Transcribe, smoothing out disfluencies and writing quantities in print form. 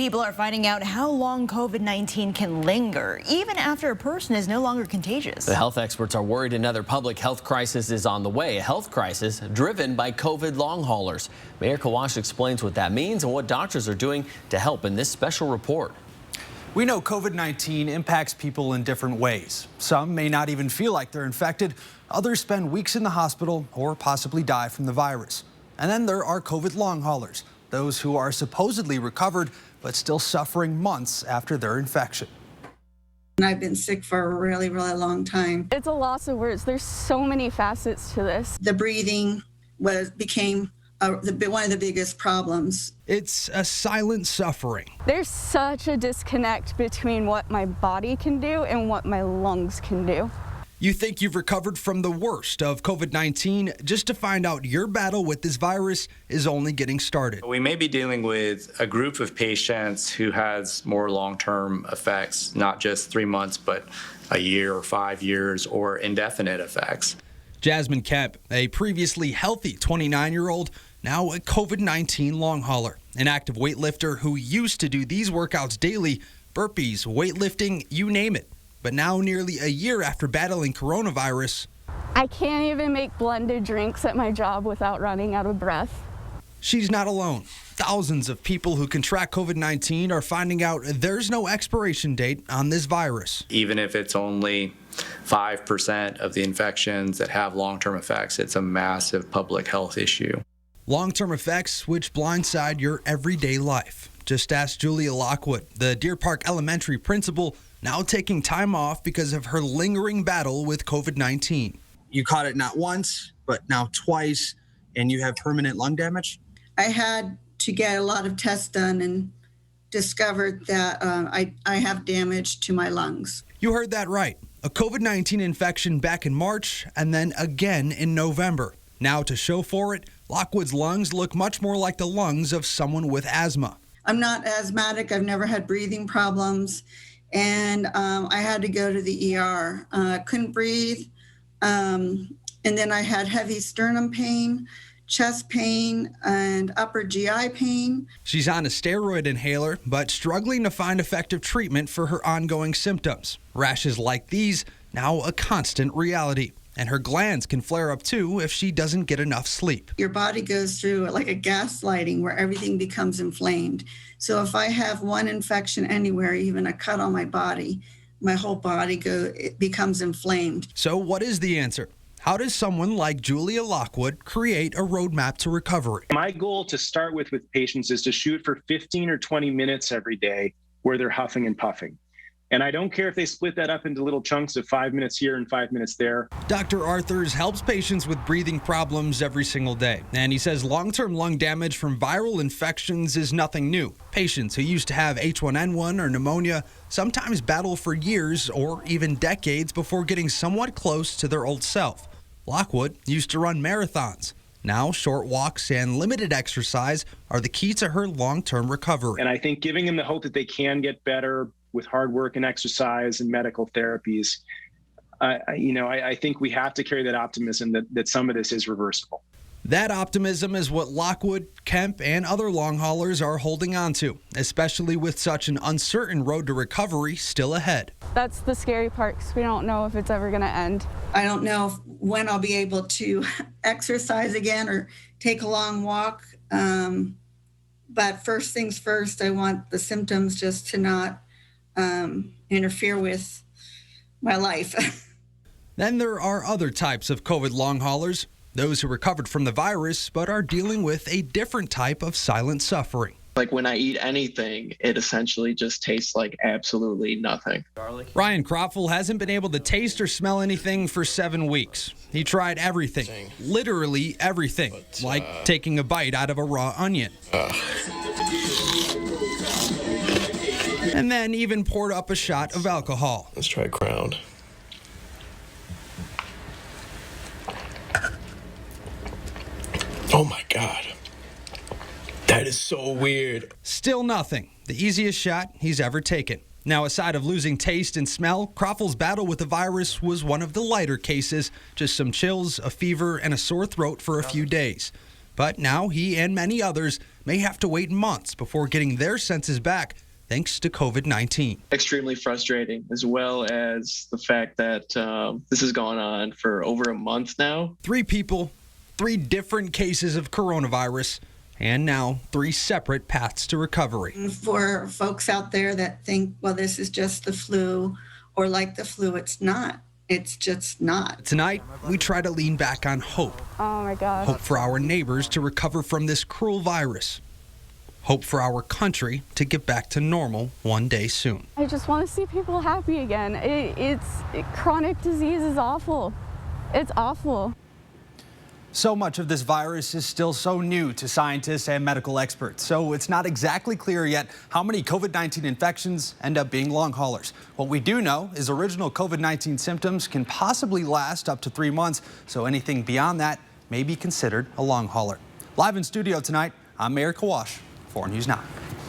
People are finding out how long COVID-19 can linger, even after a person is no longer contagious. The health experts are worried another public health crisis is on the way, a health crisis driven by COVID long haulers. Maher Kawash explains what that means and what doctors are doing to help in this special report. We know COVID-19 impacts people in different ways. Some may not even feel like they're infected. Others spend weeks in the hospital or possibly die from the virus. And then there are COVID long haulers, those who are supposedly recovered but still suffering months after their infection. I've been sick for a really, really long time. It's a loss of words. There's so many facets to this. The breathing became one of the biggest problems. It's a silent suffering. There's such a disconnect between what my body can do and what my lungs can do. You think you've recovered from the worst of COVID-19 just to find out your battle with this virus is only getting started. We may be dealing with a group of patients who has more long-term effects, not just 3 months, but a year or 5 years or indefinite effects. Jasmine Kemp, a previously healthy 29-year-old, now a COVID-19 long hauler, an active weightlifter who used to do these workouts daily, burpees, weightlifting, you name it. But now, nearly a year after battling coronavirus, I can't even make blended drinks at my job without running out of breath. She's not alone. Thousands of people who contract COVID-19 are finding out there's no expiration date on this virus. Even if it's only 5% of the infections that have long-term effects, it's a massive public health issue. Long-term effects which blindside your everyday life. Just ask Julia Lockwood, the Deer Park Elementary principal, now taking time off because of her lingering battle with COVID-19. You caught it not once, but now twice, and you have permanent lung damage? I had to get a lot of tests done and discovered that I have damage to my lungs. You heard that right. A COVID-19 infection back in March and then again in November. Now to show for it, Lockwood's lungs look much more like the lungs of someone with asthma. I'm not asthmatic. I've never had breathing problems. And I had to go to the ER. Couldn't breathe. And then I had heavy sternum pain, chest pain, and upper GI pain. She's on a steroid inhaler, but struggling to find effective treatment for her ongoing symptoms. Rashes like these, now a constant reality. And her glands can flare up too if she doesn't get enough sleep. Your body goes through like a gaslighting where everything becomes inflamed. So if I have one infection anywhere, even a cut on my body, my whole body becomes inflamed. So what is the answer? How does someone like Julia Lockwood create a roadmap to recovery? My goal to start with patients is to shoot for 15 or 20 minutes every day where they're huffing and puffing. And I don't care if they split that up into little chunks of 5 minutes here and 5 minutes there. Dr. Arthurs helps patients with breathing problems every single day. And he says long-term lung damage from viral infections is nothing new. Patients who used to have H1N1 or pneumonia sometimes battle for years or even decades before getting somewhat close to their old self. Lockwood used to run marathons. Now, short walks and limited exercise are the key to her long-term recovery. And I think giving them the hope that they can get better with hard work and exercise and medical therapies, I think we have to carry that optimism that some of this is reversible. That optimism is what Lockwood, Kemp, and other long haulers are holding on to, especially with such an uncertain road to recovery still ahead. That's the scary part because we don't know if it's ever going to end. I don't know when I'll be able to exercise again or take a long walk. But first things first, I want the symptoms just to not interfere with my life. Then there are other types of COVID long haulers, those who recovered from the virus but are dealing with a different type of silent suffering. Like when I eat anything, it essentially just tastes like absolutely nothing. Ryan Kroffel hasn't been able to taste or smell anything for 7 weeks. He tried everything, literally everything, like taking a bite out of a raw onion. And then even poured up a shot of alcohol. Let's try Crown. Oh my God. That is so weird. Still nothing. The easiest shot he's ever taken. Now, aside of losing taste and smell, Kroffel's battle with the virus was one of the lighter cases. Just some chills, a fever, and a sore throat for a few days. But now he and many others may have to wait months before getting their senses back thanks to COVID-19. Extremely frustrating, as well as the fact that this has gone on for over a month now. 3 people, 3 different cases of coronavirus, and now 3 separate paths to recovery. For folks out there that think, well, this is just the flu, or like the flu, it's not. It's just not. Tonight, we try to lean back on hope. Oh my God. Hope for our neighbors to recover from this cruel virus. Hope for our country to get back to normal one day soon. I just want to see people happy again. Chronic disease is awful. It's awful. So much of this virus is still so new to scientists and medical experts, so it's not exactly clear yet how many COVID-19 infections end up being long haulers. What we do know is original COVID-19 symptoms can possibly last up to 3 months, so anything beyond that may be considered a long hauler. Live in studio tonight, I'm Maher Kawash, 4 News 9.